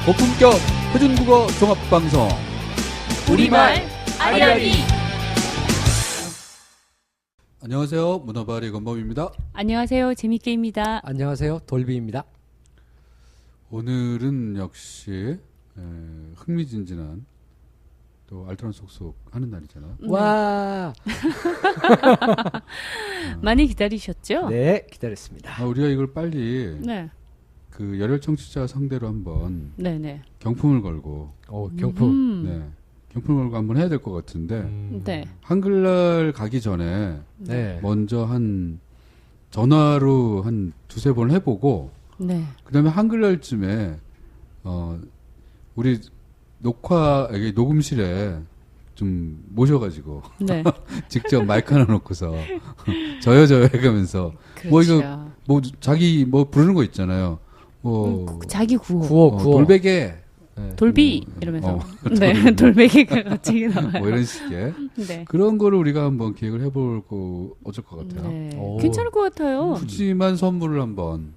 고품격 표준국어 종합방송 우리말 아리아리. 안녕하세요. 문어발이 건범입니다. 안녕하세요. 재밌게입니다. 안녕하세요. 돌비입니다. 오늘은 역시 흥미진진한 또 알토란 속속 하는 날이잖아. 와. 많이 기다리셨죠? 네, 기다렸습니다. 우리가 이걸 빨리 네. 그 열혈 청취자 상대로 한번 네네. 경품을 걸고 경품. 네. 경품을 걸고 한번 해야 될 것 같은데 네. 한글날 가기 전에 네. 먼저 한 전화로 한 두세 번 해보고 네. 그다음에 한글날쯤에 우리 녹음실에 좀 모셔가지고 네. 직접 마이크 하나 놓고서 저요 해가면서 그렇죠. 뭐 이거 뭐 자기 뭐 부르는 거 있잖아요. 뭐 자기 구호. 구호. 돌베개 네. 돌비 이러면서. 네. 돌베개가 갑자기 나와요. 뭐 이런 식의 네. 그런 거를 우리가 한번 기획을 해보고 어쩔 것 같아요. 네. 오. 괜찮을 것 같아요. 푸짐한 선물을 한번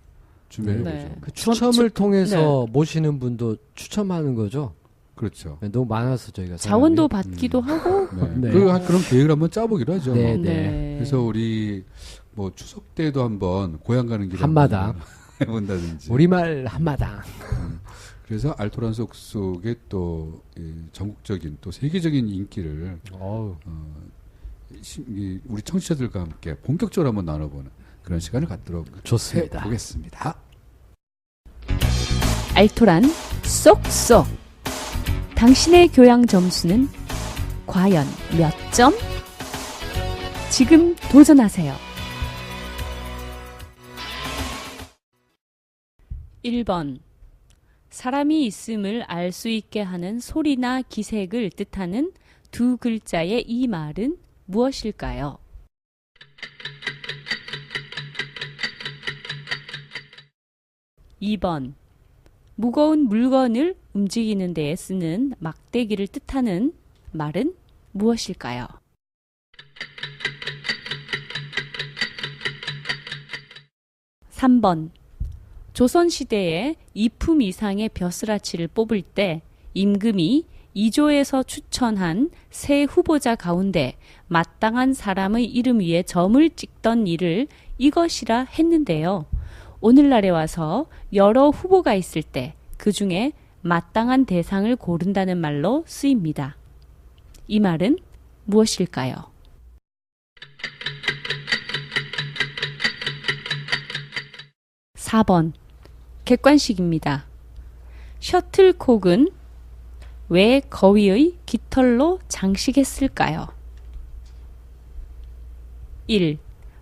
준비해보죠. 네. 그 추첨을 통해서 모시는 분도 추첨하는 거죠? 그렇죠. 네, 너무 많아서 저희가 자원도 받기도 하고. 네. 네. 그런 계획을 한번 짜보기로 하죠. 네, 네. 그래서 우리 뭐 추석 때도 한번 고향 가는 길에 한마당. 한번 해본다든지. 우리말 한마당. 그래서 알토란 속속의 또 전국적인 또 세계적인 인기를 우리 청취자들과 함께 본격적으로 한번 나눠보는 그런 시간을 갖도록 좋습니다. 해보겠습니다. 알토란 쏙쏙. 당신의 교양 점수는 과연 몇 점? 지금 도전하세요. 1번. 사람이 있음을 알 수 있게 하는 소리나 기색을 뜻하는 두 글자의 이 말은 무엇일까요? 2번. 무거운 물건을 움직이는 데에 쓰는 막대기를 뜻하는 말은 무엇일까요? 3번. 조선시대에 2품 이상의 벼슬아치를 뽑을 때 임금이 2조에서 추천한 세 후보자 가운데 마땅한 사람의 이름 위에 점을 찍던 일을 이것이라 했는데요. 오늘날에 와서 여러 후보가 있을 때 그 중에 마땅한 대상을 고른다는 말로 쓰입니다. 이 말은 무엇일까요? 4번. 객관식입니다. 셔틀콕은 왜 거위의 깃털로 장식했을까요? 1.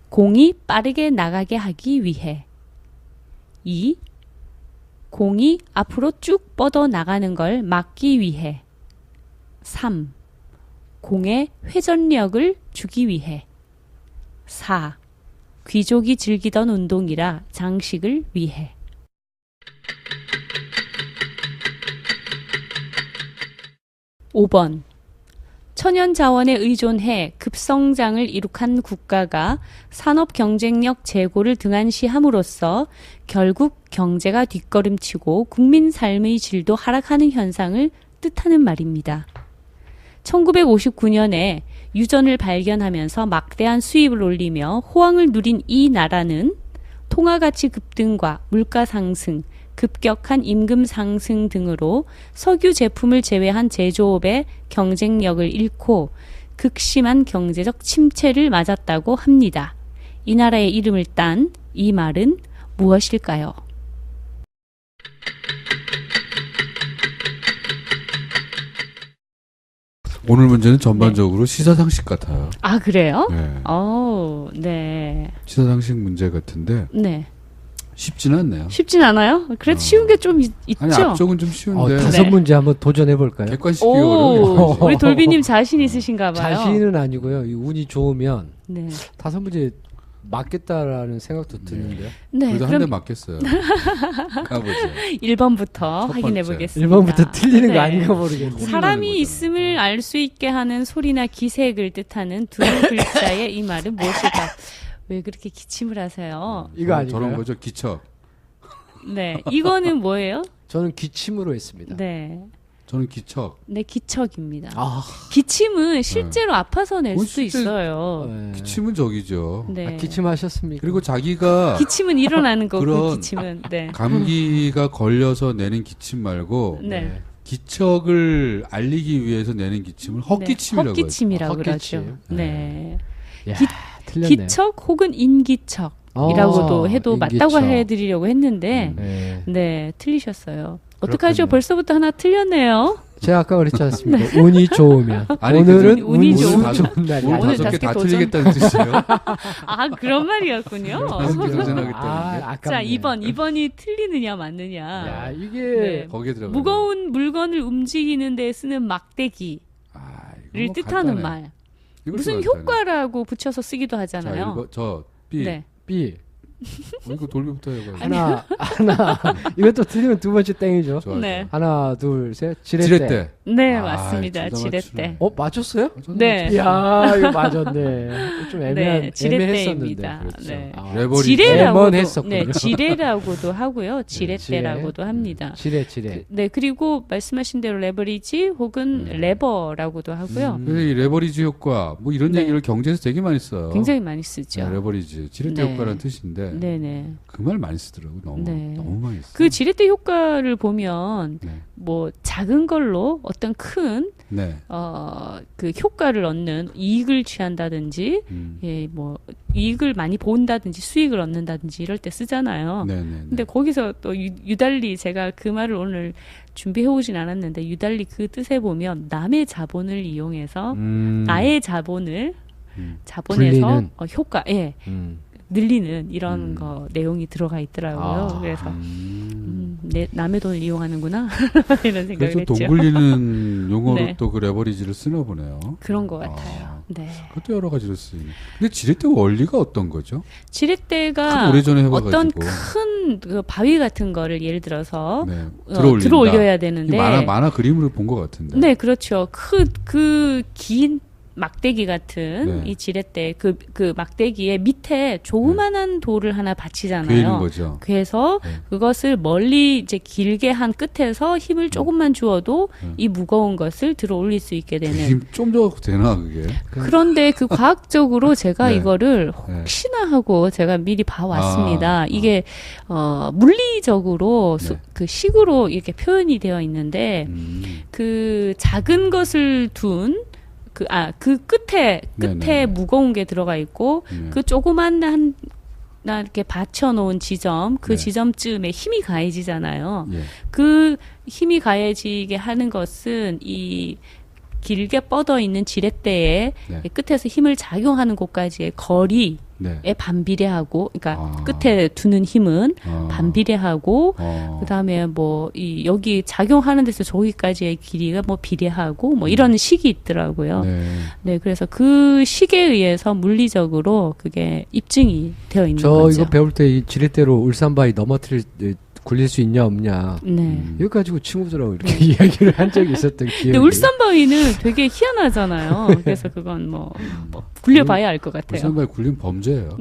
공이 빠르게 나가게 하기 위해. 2. 공이 앞으로 쭉 뻗어 나가는 걸 막기 위해. 3. 공에 회전력을 주기 위해. 4. 귀족이 즐기던 운동이라 장식을 위해. 5번. 천연자원에 의존해 급성장을 이룩한 국가가 산업 경쟁력 제고를 등한시함으로써 결국 경제가 뒷걸음치고 국민 삶의 질도 하락하는 현상을 뜻하는 말입니다. 1959년에 유전을 발견하면서 막대한 수입을 올리며 호황을 누린 이 나라는 통화가치 급등과 물가 상승, 급격한 임금 상승 등으로 석유 제품을 제외한 제조업의 경쟁력을 잃고 극심한 경제적 침체를 맞았다고 합니다. 이 나라의 이름을 딴 이 말은 무엇일까요? 오늘 문제는 전반적으로 시사상식 같아요. 아, 그래요? 네. 네. 시사상식 문제 같은데 네. 쉽지는 않네요. 쉽진 않아요? 그래도 쉬운 게 좀 있죠? 아니 앞쪽은 좀 쉬운데 5문제 한번 도전해 볼까요? 객관식이 어려워요. 우리 돌비님 자신 있으신가 봐요. 자신은 아니고요. 이 운이 좋으면 네. 5문제 맞겠다라는 생각도 드는데요. 네. 그래도 한 대 그럼 맞겠어요. 가보죠. 1번부터 첫 확인해 번째. 보겠습니다. 1번부터 틀리는 네. 거 아닌가 모르겠네요. 사람이 거잖아. 있음을 알 수 있게 하는 소리나 기색을 뜻하는 두 글자의 이 말은 무엇일까? 왜 그렇게 기침을 하세요? 이거 아닌가요? 저런 거죠. 기척. 네. 이거는 뭐예요? 저는 기침으로 했습니다. 네. 저는 기척. 네, 기척입니다. 아, 기침은 실제로 아파서 낼 수도 실제- 있어요. 네. 기침은 저기죠. 네. 아, 기침하셨습니까? 그리고 자기가 기침은 일어나는 거고 그런 기침은 네. 감기가 걸려서 내는 기침 말고 네. 기척을 알리기 위해서 내는 기침을 헛기침이라고 하죠. 헛기침이라고 헛기침. 그러죠. 네. 야, 기- 틀렸네요. 기척 혹은 인기척이라고도 해도 인기척. 맞다고 해드리려고 했는데 네. 네, 틀리셨어요. 어떡하죠? 그렇군요. 벌써부터 하나 틀렸네요. 제가 아까 그랬지 않습니까? 운이 좋으면. 아니, 오늘은 운이 운이 좋은 좋은 날이 오늘 오늘 다섯 개 다섯 개 다 도전. 틀리겠다는 뜻이에요. 아, 그런 말이었군요. 다섯 개 도전하겠다는 게. 아깝네. 자, 2번이 틀리느냐 맞느냐. 야, 이게 네. 거기에 들어가. 무거운 물건을 움직이는 데 쓰는 막대기를 아, 이거 뭐 뜻하는 간단해. 말. 이거 무슨 간단해. 효과라고 붙여서 쓰기도 자, 하잖아요. 이거 저 B. 네. B. 이거 돌비부터 해봐요. 하나. 이것도 틀리면 두 번째 땡이죠. 좋아요. 네. 하나, 둘, 셋. 지렛대. 지렛대. 네, 아, 맞습니다. 둘다 지렛대. 어, 맞췄어요? 네. 이야, 이거 맞았네. 좀 네, 지렛대입니다. 애매했었는데. 그렇죠. 네. 레버리지. 지뢰라고도 애먼했었군요. 네, 지뢰라고도 하고요. 지렛대라고도 합니다. 지렛. 네, 그리고 말씀하신 대로 레버리지 혹은 레버라고도 하고요. 그래서 이 레버리지 효과 뭐 이런 네. 얘기를 경제에서 되게 많이 써요. 굉장히 많이 쓰죠. 네, 레버리지 지렛대 네. 효과라는 뜻인데 네, 네. 그 말 많이 쓰더라고. 너무 네. 너무 많이 써. 그 지렛대 효과를 보면 네. 뭐 작은 걸로 어떤 큰 네. 그 효과를 얻는 이익을 취한다든지 예, 뭐 이익을 많이 본다든지 수익을 얻는다든지 이럴 때 쓰잖아요. 네네. 근데 거기서 또 유달리 제가 그 말을 오늘 준비해 오진 않았는데 유달리 그 뜻에 보면 남의 자본을 이용해서 나의 자본을 자본에서 불리는? 효과 예 늘리는 이런 거 내용이 들어가 있더라고요. 아. 그래서 남의 돈을 이용하는구나 이런 생각을 그래서 했죠. 돈 굴리는 용어로 네. 또 그 레버리지를 쓰나 보네요. 그런 것 같아요. 아, 네. 그것도 여러 가지로 쓰이네. 근데 지렛대 원리가 어떤 거죠? 지렛대가 오래전에 해봐가지고. 어떤 큰 그 바위 같은 거를 예를 들어서 네. 들어올려야 이 되는데 만화 그림으로 본 것 같은데. 네, 그렇죠. 그 긴 막대기 같은 네. 이 지렛대 그 막대기의 밑에 조그만한 돌을 하나 받치잖아요. 괴는 거죠. 그래서 네. 그것을 멀리 이제 길게 한 끝에서 힘을 조금만 주어도 이 무거운 것을 들어 올릴 수 있게 되는. 좀더 되나 그게? 그런데 그 과학적으로 제가 네. 이거를 네. 혹시나 하고 제가 미리 봐왔습니다. 아. 이게 물리적으로 네. 그 식으로 이렇게 표현이 되어 있는데 그 작은 것을 둔 그 끝에 네네. 무거운 게 들어가 있고 네. 그 조그만 나 이렇게 받쳐놓은 지점 그 네. 지점쯤에 힘이 가해지잖아요. 예. 그 힘이 가해지게 하는 것은 이 길게 뻗어 있는 지렛대의 네. 끝에서 힘을 작용하는 곳까지의 거리에 네. 반비례하고, 그러니까 아. 끝에 두는 힘은 어. 반비례하고, 어. 그다음에 뭐 이 여기 작용하는 데서 저기까지의 길이가 뭐 비례하고 뭐 이런 식이 있더라고요. 네. 네, 그래서 그 식에 의해서 물리적으로 그게 입증이 되어 있는 저 거죠. 이거 배울 때 이 지렛대로 울산바위 굴릴 수 있냐 없냐. 네. 이거 가지고 친구들하고 이렇게 이야기를 한 적이 있었던 기억이. 근데 울산바위는 되게 희한하잖아요. 그래서 그건 뭐 굴려봐야 알 것 같아요. 울산바위 굴림 범죄예요.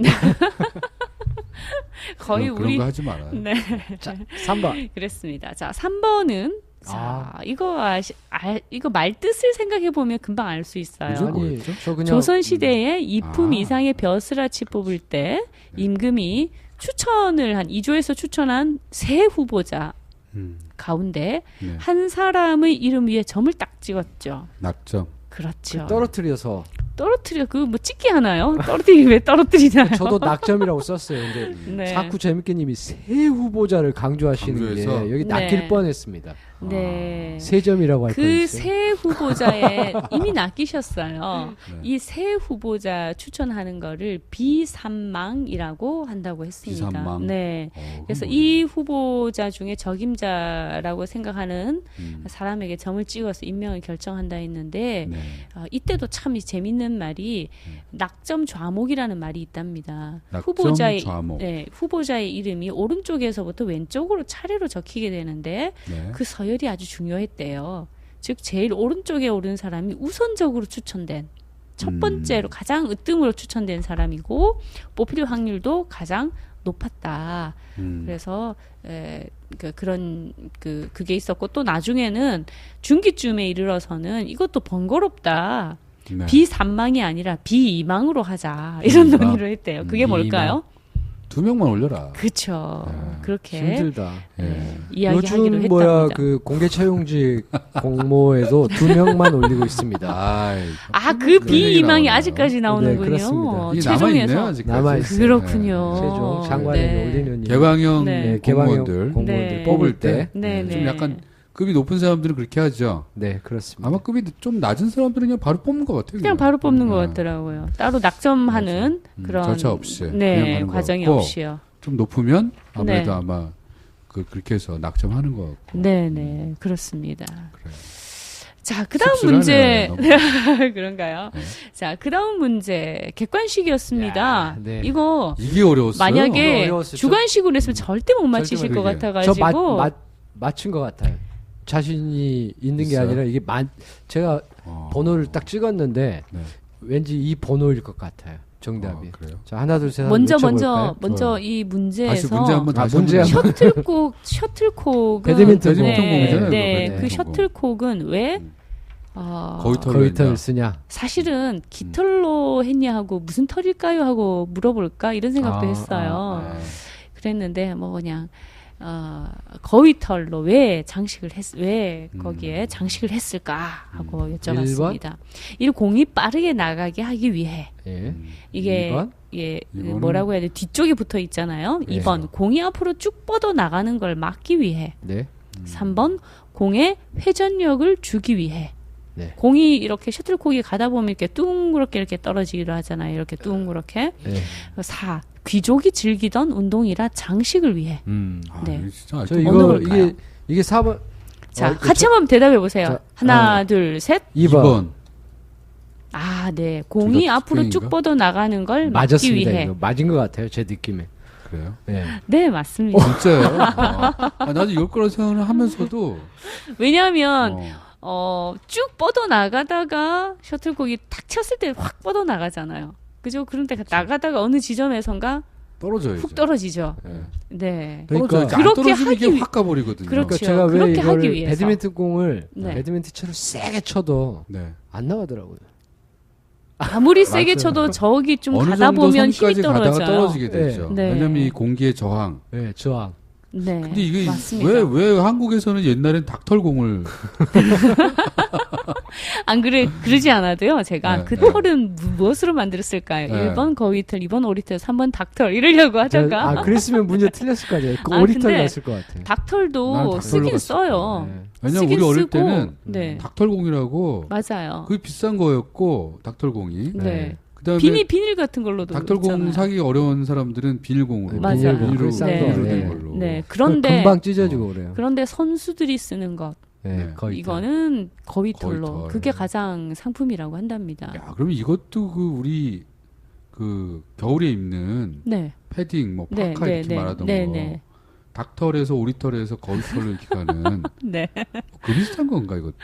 거의 그런 우리 거 하지 말아요. 네. 자, 3번. 그랬습니다. 자, 3번은 자, 이거 말 뜻을 생각해 보면 금방 알 수 있어요. 그죠? 아니, 뭐였죠? 저 그냥 조선 시대에 2품 아. 이상의 벼슬아치 뽑을 때 임금이 추천을 한 2조에서 추천한 세 후보자 가운데 네. 한 사람의 이름 위에 점을 딱 찍었죠. 낙점. 그렇죠. 떨어뜨려서 떨어뜨려 그 뭐 찍기 하나요? 떨어뜨리기 왜 떨어뜨리나요? 저도 낙점이라고 썼어요. 근데 네. 자꾸 재밌게님이 세 후보자를 강조하시는 강조해서? 게 여기 네. 낚일 뻔했습니다. 네. 세 점이라고 할 그 뻔했어요. 세 후보자에 이미 낚이셨어요. 네. 이 세 후보자 추천하는 거를 비산망이라고 한다고 했습니다. 비산망? 네. 그래서 그건 이 후보자 중에 적임자라고 생각하는 뭐예요? 사람에게 점을 찍어서 임명을 결정한다 했는데 네. 이때도 참 재밌는 말이 낙점 좌목이라는 말이 있답니다. 낙점 좌목. 네, 후보자의 이름이 오른쪽에서부터 왼쪽으로 차례로 적히게 되는데 네. 그 서열이 아주 중요했대요. 즉 제일 오른쪽에 오른 사람이 우선적으로 추천된 첫 번째로 가장 으뜸으로 추천된 사람이고 뽑힐 확률도 가장 높았다. 그래서 그게 있었고 또 나중에는 중기쯤에 이르러서는 이것도 번거롭다. 네. 비산망이 아니라 비이망으로 하자. 이런 비이망. 논의를 했대요. 그게 뭘까요? 2명만 올려라. 그렇죠. 네. 그렇게 힘들다. 이야기하기로 요즘 했답니다. 그 공개 채용직 공모에도 2명만 올리고 있습니다. 그 그런 비이망이 얘기 나오네요. 아직까지 나오는군요. 네, 그렇습니다. 이게 최종에서 남아있네요, 아직까지. 남아있어요. 그렇군요. 최종 장관에게 네. 올리는 개방형 네. 개방형 공무원들 공무원들 네. 뽑을 때 네, 좀 네. 약간 급이 높은 사람들은 그렇게 하죠. 네, 그렇습니다. 아마 급이 좀 낮은 사람들은 그냥 바로 뽑는 것 같아요. 그냥 바로 뽑는 것 네. 같더라고요. 따로 낙점하는 그런 절차 없이 그냥 네, 가는 것 과정이 같고, 없이요. 좀 높으면 아무래도 네. 아마 그렇게 해서 낙점하는 것 같고. 네, 네, 그렇습니다. 그래요. 자, 그다음 씁쓸하네요, 문제 너무. 그런가요? 네. 자, 그다음 문제 객관식이었습니다. 야, 네. 이거 이게 어려웠어요. 만약에 어려웠어요. 주관식으로 했으면 절대 못 맞히실 것 그러게. 같아가지고 맞춘 것 같아요. 자신이 있는 게 있어요? 아니라 이게 제가 번호를 딱 찍었는데 네. 왠지 이 번호일 것 같아요. 정답이. 그래요? 자, 하나 둘 셋. 먼저 외쳐볼까요? 먼저 이 다시 문제에서 문제 한번 다시 문제 한번 셔틀콕은 배드민턴 공이잖아요, 네, 그거. 그 셔틀콕은 왜 거위털 쓰냐? 사실은 깃털로 했냐 하고 무슨 털일까요 하고 물어볼까 이런 생각도 했어요. 그랬는데 뭐 그냥 거위털로 왜 왜 거기에 장식을 했을까 하고 여쭤봤습니다. 이 공이 빠르게 나가게 하기 위해 예. 이게 2번? 예, 이거는- 뭐라고 해야 돼? 뒤쪽에 붙어 있잖아요. 네. 2번 공이 앞으로 쭉 뻗어 나가는 걸 막기 위해. 네. 3번 공에 회전력을 주기 위해. 네. 공이 이렇게 셔틀콕이 가다 보면 이렇게 둥그렇게 이렇게 떨어지기도 하잖아요. 이렇게 둥그렇게. 네. 4. 귀족이 즐기던 운동이라 장식을 위해. 네. 진짜 저 아직도 이거 어느 걸까요? 이게 4번. 자, 같이 한번 대답해 보세요. 자, 하나, 둘, 셋. 2번. 아, 네. 공이 둘다 앞으로 쭉 특징인가? 뻗어 나가는 걸 막기 맞았습니다. 위해. 이거. 맞은 것 같아요. 제 느낌에. 그래요? 네. 네, 맞습니다. 진짜요? 나도 이걸 거라 생각을 하면서도 왜냐하면 어, 쭉 뻗어 나가다가 셔틀콕이 탁 쳤을 때 확 뻗어 나가잖아요. 그죠? 그런데 나가다가 어느 지점에선가 떨어져야죠. 훅 떨어지죠. 네. 네. 그러니까 떨어져야지. 안 그렇게 떨어지면 이게 하기 확 가버리거든요. 그렇죠. 그러니까 제가 왜 그렇게 이걸 하기 위해서. 배드민턴 공을 네. 배드민턴처럼 세게 쳐도 네. 안 나가더라고요. 아무리 세게 맞아요. 쳐도 저기 좀 어느 가다 정도 보면 힘이 선까지 가다가 떨어져요. 떨어지게 되죠. 네. 왜냐면 이 공기의 저항. 네, 저항. 네. 근데 이게 맞습니다. 왜 한국에서는 옛날엔 닥털공을 안 그러지 않아도요. 제가 네, 그 네. 털은 무엇으로 만들었을까요? 네. 1번 거위털, 2번 오리털, 3번 닭털 이러려고 하다가 그랬으면 문제 틀렸을 거 아니에요. 그 아, 오리털 근데 났을 것 같아요. 난 닭털도 닭털로 쓰긴 갔을 써요. 네. 왜냐면 쓰긴 우리 어릴 쓰고, 때는 네. 닥털공이라고 맞아요. 그게 비싼 거였고 닥털공이. 네. 그다음에 비닐 같은 걸로도 닥털공 있잖아요. 사기 어려운 사람들은 비닐공으로. 맞아요. 비닐로 싼 네. 거. 된 네. 걸로. 네. 그 그런데 금방 찢어지고 그래요. 그런데 선수들이 쓰는 것 네, 네. 거의 이거는 거위털로 거위털. 그게 가장 상품이라고 한답니다. 야, 그러면 이것도 그 우리 그 겨울에 입는 네. 패딩 뭐 네, 파카 네, 이렇게 네, 말하던 네, 거. 네. 닭털에서 오리털에서 거위털로 이렇게 가는 네. 그 비슷한 건가 이것도?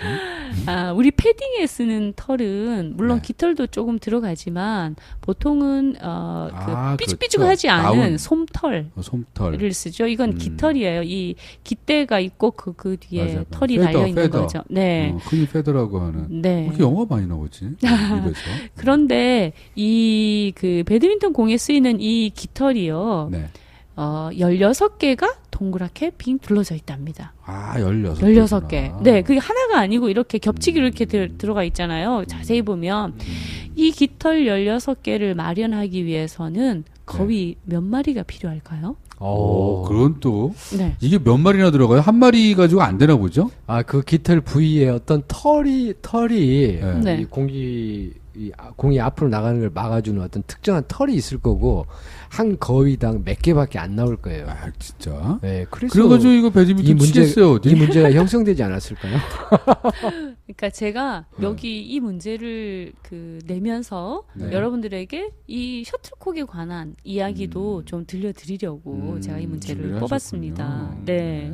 아, 우리 패딩에 쓰는 털은 물론 네. 깃털도 조금 들어가지만 보통은 아, 그 삐죽삐죽하지 그렇죠. 않은 나온. 솜털을 솜털. 쓰죠. 이건 깃털이에요. 이 깃대가 있고 그 뒤에 맞아요. 털이 페더, 달려 있는 페더. 거죠. 네. 흔히 페더라고 하는. 네. 그렇게 영화 많이 나오지? 입에서. 그런데 이 그 배드민턴 공에 쓰이는 이 깃털이요. 네. 16개가 동그랗게 빙 둘러져 있답니다. 아, 16개. 16개. 네, 그게 하나가 아니고 이렇게 겹치기로 이렇게 들어가 있잖아요. 자세히 보면 이 깃털 16개를 마련하기 위해서는 거위 몇 마리가 필요할까요? 그런 또 네. 이게 몇 마리나 들어가요? 한 마리 가지고 안 되나 보죠? 그 깃털 부위에 어떤 털이 네. 이 공이 앞으로 나가는 걸 막아주는 어떤 특정한 털이 있을 거고 한 거위당 몇 개밖에 안 나올 거예요. 아, 진짜? 네, 그래서 그래가지고 이거 배드민턴 치겠어요, 어디? 이 문제가 형성되지 않았을까요? 그러니까 제가 여기 이 문제를 내면서 네. 여러분들에게 이 셔틀콕에 관한 이야기도 좀 들려드리려고 제가 이 문제를 준비를 뽑았습니다. 하셨군요. 네.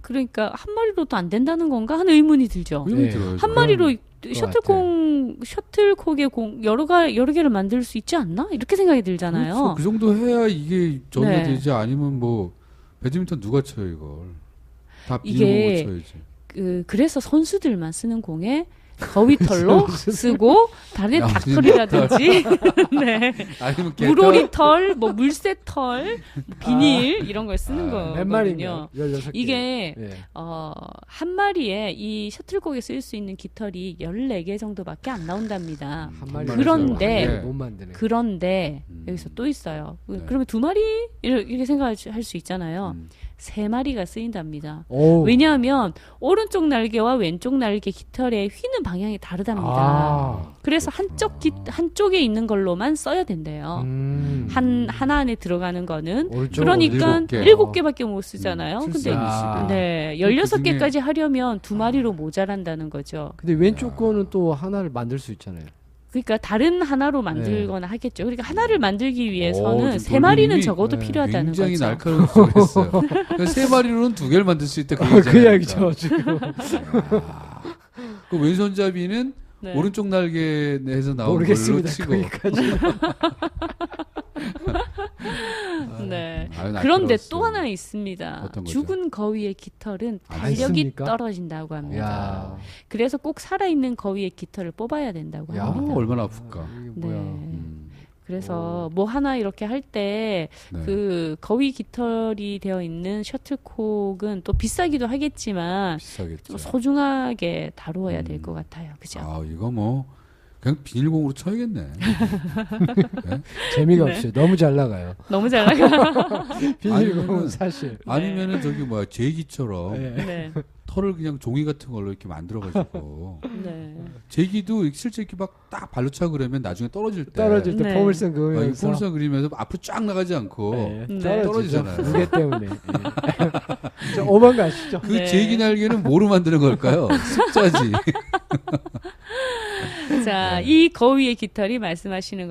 그러니까 한 마리로도 안 된다는 건가 하는 의문이 들죠. 의문이 네. 들어요. 한 마리로 셔틀콕의 여러 개를 만들 수 있지 않나? 이렇게 생각이 들잖아요. 그렇죠. 그 정도 해야 이게 전이가 네. 되지. 아니면 뭐 배드민턴 누가 쳐요 이걸? 다 이게 비닐공으로 쳐야지. 그래서 선수들만 쓰는 공에 거위털로 쓰고 다른 야, 닭털이라든지 네. 아니면 물오리 털, 뭐 물새 털, 뭐 비닐 이런 걸 쓰는 몇 거거든요. 마리인가요? 16개. 이게 예. 한 마리에 이 셔틀콕에 쓸 수 있는 깃털이 14개 정도밖에 안 나온답니다. 한 마리 그런데 못 만드네. 그런데 여기서 또 있어요. 네. 그러면 2마리 이렇게 생각할 수 있잖아요. 3마리가 쓰인답니다. 오. 왜냐하면 오른쪽 날개와 왼쪽 날개 깃털의 휘는 방향이 다르답니다. 아. 그래서 한쪽에 있는 걸로만 써야 된대요. 하나 안에 들어가는 거는 오른쪽 그러니까 7개. 7개밖에 못 쓰잖아요. 근데 아. 네, 그 16개까지 하려면 2마리로 모자란다는 거죠. 근데 왼쪽 거는 또 하나를 만들 수 있잖아요. 그러니까 다른 하나로 만들거나 하겠죠. 그러니까 하나를 만들기 위해서는 지금 3마리는 돌림이 적어도 필요하다는 굉장히 거죠. 날카로운 소리를 했어요. 3마리로는 2개를 만들 수 있다. 그 이야기죠 지금. 그 왼손잡이는 네. 오른쪽 날개에서 나온 걸로 모르겠습니다. 치고. 거기까지. 네. 아유, 그런데 날카로웠어요. 또 하나 있습니다. 어떤 거죠? 죽은 거위의 깃털은 안 달력이 씁니까? 떨어진다고 합니다. 야. 그래서 꼭 살아있는 거위의 깃털을 뽑아야 된다고 야, 합니다. 얼마나 아플까. 이게 네. 뭐야. 그래서 뭐 하나 이렇게 할 때 네. 그 거위 깃털이 되어 있는 셔틀콕은 또 비싸기도 하겠지만 비싸겠죠. 좀 소중하게 다루어야 될 것 같아요. 그죠? 아, 이거 뭐 그냥 비닐공으로 쳐야겠네. 재미가 네. 없어요. 너무 잘 나가요. 너무 잘 나가. 비닐공은 아니면은- 사실. 아니면은 저기 뭐야 제기처럼 네. 네. 털을 그냥 종이 같은 걸로 이렇게 만들어가지고 네. 제기도 실제 이렇게 막 딱 발로 차 그러면 나중에 떨어질 때 떨어질 때 네. 포물선 그으면서 폴선 그리면서 앞으로 쫙 나가지 않고 네. 네. 떨어지잖아요. 떨어지잖아요. 무게 때문에. 예. 좀 오만 가시죠. 그 네. 제기 날개는 뭐로 만드는 걸까요? 습자지. 자, 이 거위의 깃털이 말씀하시는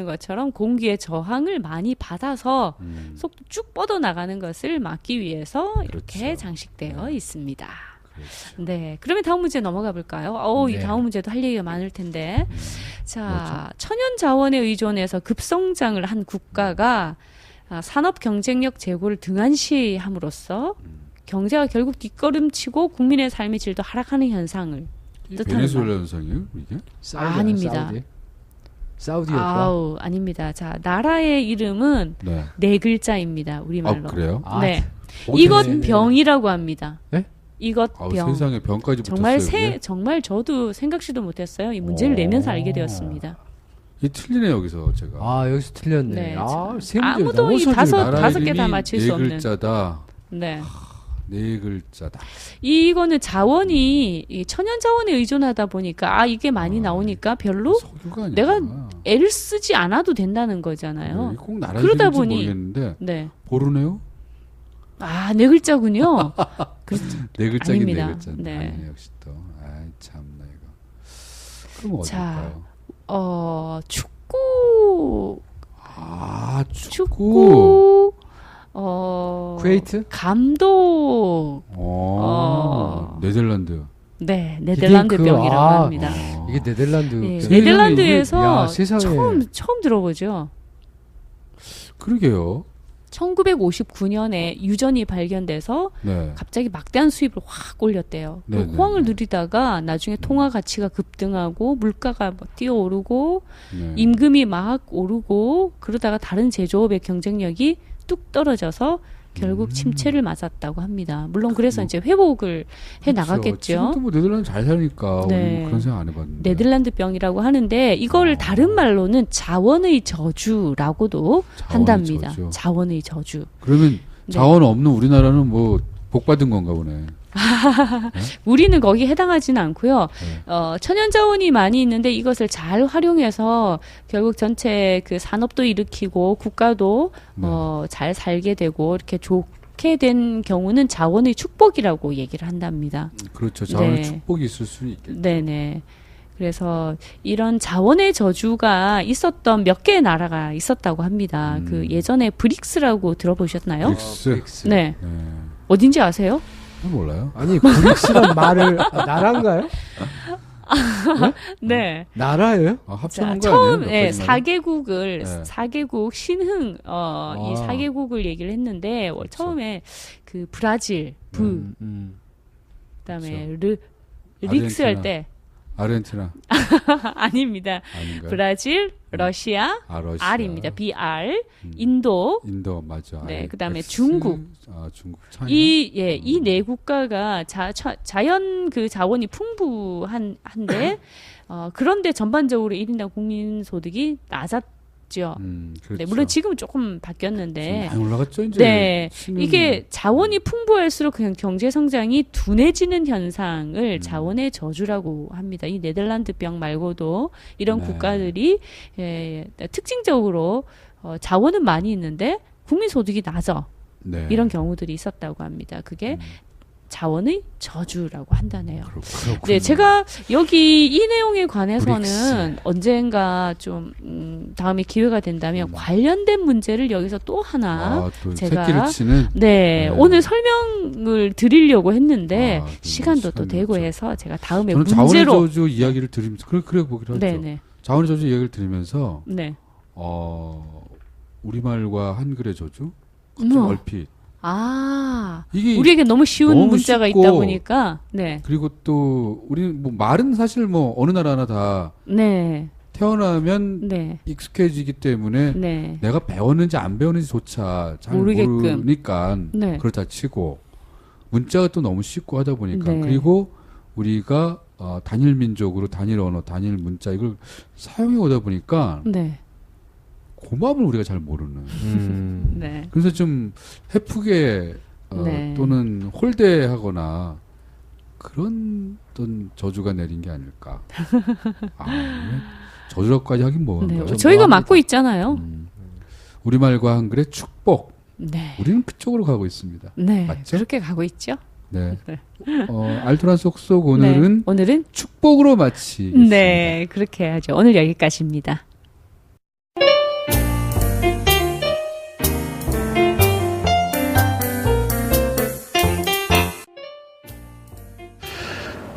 것처럼 공기의 저항을 많이 받아서 속도 쭉 뻗어 나가는 것을 막기 위해서 이렇게 그렇죠. 장식되어 있습니다. 그렇죠. 네, 그러면 다음 문제 넘어가 볼까요? 이 네. 다음 문제도 할 얘기가 많을 텐데. 자, 천연 자원에 의존해서 급성장을 한 국가가 산업 경쟁력 제고를 등한시함으로써 경제가 결국 뒷걸음치고 국민의 삶의 질도 하락하는 현상을 뜻하는 베네수엘라 말. 현상이에요? 이게? 아닙니다. 사우디 오빠. 아닙니다. 자, 나라의 이름은 네. 4글자입니다. 우리말로. 아, 그래요? 네. 어, 이것 네. 병이라고 합니다. 네? 이것 아우, 병. 세상에 병까지 정말 붙었어요. 정말 저도 생각지도 못했어요. 이 문제를 내면서 알게 되었습니다. 이게 틀리네 여기서 제가. 아 여기서 틀렸네. 네, 세 문제 아무도 너무 이 소중해. 다섯 나라 개 다 이름이 맞힐 수 네 없는. 글자다. 네. 네 글자다. 이거는 자원이 이 천연 자원에 의존하다 보니까 이게 많이 나오니까 별로 석유가 아니야. 내가 애를 쓰지 않아도 된다는 거잖아요. 꼭 나라 그러다 이름인지 보니- 모르겠는데 네. 보르네오? 4글자군요. 네 글자긴 아닙니다. 네 글자. 네. 아니네 역시 또. 아이 참나 이거. 그럼 자, 어딜까요? 축구, 축구. 쿠웨이트? 감독, 네덜란드. 네, 네덜란드 이게 병이라고 합니다. 이게 네덜란드. 네, 병. 네덜란드에서 야, 세상에. 처음 들어보죠. 그러게요. 1959년에 유전이 발견돼서 네. 갑자기 막대한 수입을 확 올렸대요. 그 네네. 호황을 누리다가 나중에 통화 가치가 급등하고 물가가 막 뛰어오르고 네. 임금이 막 오르고 그러다가 다른 제조업의 경쟁력이 뚝 떨어져서 결국 침체를 맞았다고 합니다. 물론 그래서 이제 회복을 해 나갔겠죠. 지금도 뭐 네덜란드 잘 사니까 네. 우리 그런 생각 안 해봤는데. 네덜란드 병이라고 하는데 이걸 다른 말로는 자원의 저주라고도 한답니다. 저주. 자원의 저주. 그러면 네. 자원 없는 우리나라는 뭐 복 받은 건가 보네. 우리는 거기에 해당하지는 않고요. 네. 천연 자원이 많이 있는데 이것을 잘 활용해서 결국 전체 그 산업도 일으키고 국가도 네. 잘 살게 되고 이렇게 좋게 된 경우는 자원의 축복이라고 얘기를 한답니다. 그렇죠. 자원의 네. 축복이 있을 수 있겠죠. 네네. 그래서 이런 자원의 저주가 있었던 몇 개의 나라가 있었다고 합니다. 그 예전에 브릭스라고 들어보셨나요? 브릭스. 네. 네. 어딘지 아세요? 몰라요. 아니 브릭스란 말을 나라인가요? 네. 나라예요? 합쳐놓은 자, 거 아니에요? 처음 몇 예, 가지만? 4개국을 네. 4개국 신흥 이 4개국을 얘기를 했는데 처음에 그 브라질 그다음에 릭스 할 때 아르헨티나 아닙니다. 아닌가요? 브라질, 러시아, 러시아. R입니다. BR, 인도, 인도 맞아. 네, 그다음에 X, 중국. 중국, 차이나. 이 네 국가가 자연 그 자원이 풍부한데 그런데 전반적으로 1인당 국민 소득이 낮았죠. 그렇죠. 네, 물론 지금은 조금 바뀌었는데. 많이 올라갔죠, 이제. 네, 이게 자원이 풍부할수록 그냥 경제 성장이 둔해지는 현상을 자원의 저주라고 합니다. 이 네덜란드병 말고도 이런 네. 국가들이 특징적으로 자원은 많이 있는데 국민 소득이 낮아. 네. 이런 경우들이 있었다고 합니다. 그게 자원의 저주라고 한다네요. 그렇군요. 네, 제가 여기 이 내용에 관해서는 브릭스. 언젠가 좀 다음에 기회가 된다면 관련된 문제를 여기서 또 하나 또 제가 새끼를 치는. 네, 네. 오늘 설명을 드리려고 했는데 또 시간도 또 되고 시간이 해서 제가 다음에 저는 문제로 자원의 저주 이야기를 들으면서 그래 보기로 하죠. 네네 자원의 저주 이야기를 들으면서 네. 우리말과 한글의 저주 갑자기 어머. 얼핏 이게 우리에게 너무 쉬운 너무 문자가 쉽고, 있다 보니까 네. 그리고 또 우리 뭐 말은 사실 뭐 어느 나라나 다 네. 태어나면 네. 익숙해지기 때문에 네. 내가 배웠는지 안 배웠는지조차 잘 모르게끔. 모르니까 네. 그렇다 치고 문자가 또 너무 쉽고 하다 보니까 네. 그리고 우리가 단일 민족으로 단일 언어, 단일 문자 이걸 사용해 오다 보니까 네. 고마움을 우리가 잘 모르는. 네. 그래서 좀 해프게 네. 또는 홀대하거나 그런 어떤 저주가 내린 게 아닐까. 저주라고까지 하긴 뭐한가요? 네. 저희가 맡고 있잖아요. 우리말과 한글의 축복. 네. 우리는 그쪽으로 가고 있습니다. 네. 맞죠? 그렇게 가고 있죠. 네. 알토란 쏙쏙 오늘은 네. 오늘은 축복으로 마치겠습니다. 네, 그렇게 해야죠. 오늘 여기까지입니다.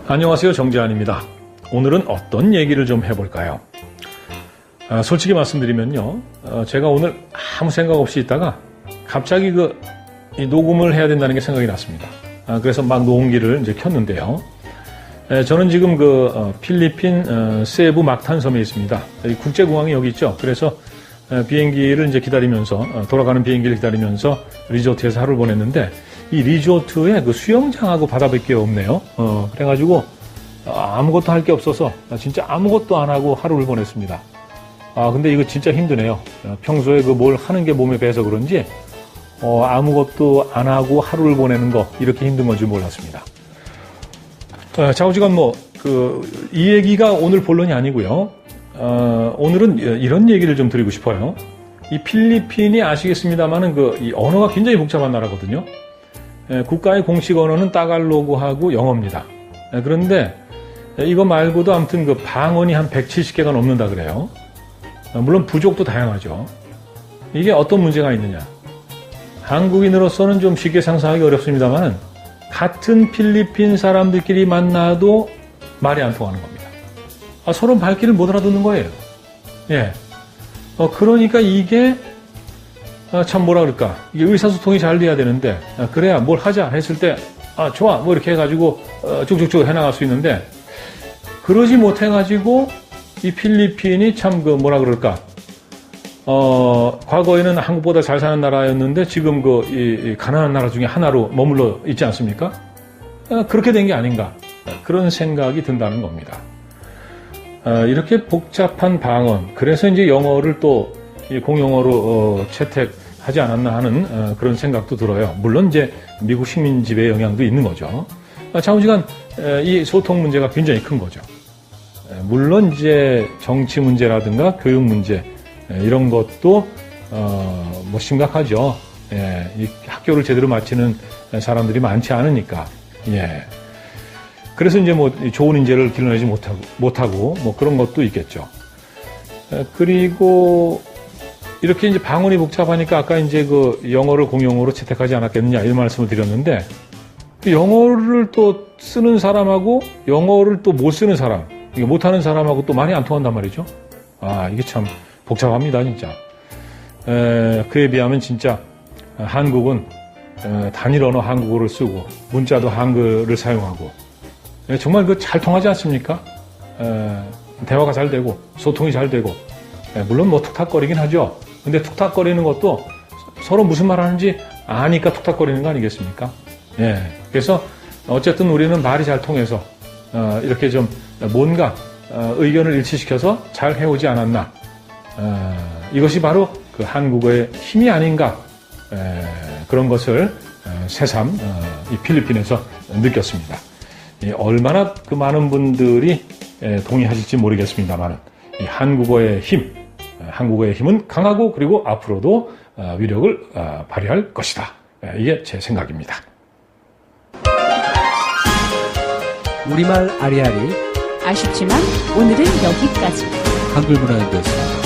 안녕하세요. 정재환입니다. 오늘은 어떤 얘기를 좀 해볼까요? 솔직히 말씀드리면요. 제가 오늘 아무 생각 없이 있다가 갑자기 이 녹음을 해야 된다는 게 생각이 났습니다. 그래서 막 녹음기를 이제 켰는데요. 저는 지금 필리핀 세부 막탄 섬에 있습니다. 국제공항이 여기 있죠. 그래서 비행기를 이제 기다리면서 돌아가는 비행기를 기다리면서 리조트에서 하루를 보냈는데 이 리조트에 그 수영장하고 바다밖에 없네요. 그래가지고 아무것도 할 게 없어서 진짜 아무것도 안 하고 하루를 보냈습니다. 근데 이거 진짜 힘드네요. 평소에 뭘 하는 게 몸에 배서 그런지 아무것도 안 하고 하루를 보내는 거 이렇게 힘든 건지 몰랐습니다. 좌우지간 이 얘기가 오늘 본론이 아니고요. 오늘은 이런 얘기를 좀 드리고 싶어요. 이 필리핀이 아시겠습니다만은 이 언어가 굉장히 복잡한 나라거든요. 국가의 공식 언어는 따갈로그하고 영어입니다. 그런데 이거 말고도 아무튼 방언이 한 170개가 넘는다 그래요. 물론 부족도 다양하죠. 이게 어떤 문제가 있느냐. 한국인으로서는 좀 쉽게 상상하기 어렵습니다만은 같은 필리핀 사람들끼리 만나도 말이 안 통하는 겁니다. 서로 발길을 못 알아듣는 거예요. 예. 그러니까 이게 참 뭐라 그럴까. 이게 의사소통이 잘 돼야 되는데 그래야 뭘 하자 했을 때 좋아 뭐 이렇게 해가지고 쭉쭉쭉 해나갈 수 있는데 그러지 못해가지고 이 필리핀이 참 뭐라 그럴까. 과거에는 한국보다 잘 사는 나라였는데 지금 이 가난한 나라 중에 하나로 머물러 있지 않습니까? 그렇게 된 게 아닌가. 그런 생각이 든다는 겁니다. 이렇게 복잡한 방언, 그래서 이제 영어를 또 공용어로 채택하지 않았나 하는 그런 생각도 들어요. 물론 이제 미국 식민지배의 영향도 있는 거죠. 좌우지간 이 소통 문제가 굉장히 큰 거죠. 물론 이제 정치 문제라든가 교육 문제 이런 것도 뭐 심각하죠. 예, 이 학교를 제대로 마치는 사람들이 많지 않으니까. 예. 그래서 이제 뭐 좋은 인재를 길러내지 못하고 뭐 그런 것도 있겠죠. 그리고 이렇게 이제 방언이 복잡하니까 아까 이제 영어를 공용어로 채택하지 않았겠느냐 이런 말씀을 드렸는데 영어를 또 쓰는 사람하고 영어를 또 못 쓰는 사람 이게 못하는 사람하고 또 말이 안 통한단 말이죠. 아, 이게 참 복잡합니다, 진짜. 그에 비하면 진짜 한국은 단일 언어 한국어를 쓰고 문자도 한글을 사용하고 정말 그 잘 통하지 않습니까? 대화가 잘 되고 소통이 잘 되고 물론 뭐 툭탁거리긴 하죠. 근데 툭탁거리는 것도 서로 무슨 말 하는지 아니까 툭탁거리는 거 아니겠습니까? 예. 그래서 어쨌든 우리는 말이 잘 통해서 이렇게 좀 뭔가 의견을 일치시켜서 잘 해오지 않았나. 이것이 바로 그 한국어의 힘이 아닌가. 그런 것을 새삼 이 필리핀에서 느꼈습니다. 얼마나 그 많은 분들이 동의하실지 모르겠습니다만 이 한국어의 힘은 강하고 그리고 앞으로도 위력을 발휘할 것이다. 이게 제 생각입니다. 우리말 아리아리 아쉽지만 오늘은 여기까지. 한글 문화인데였습니다.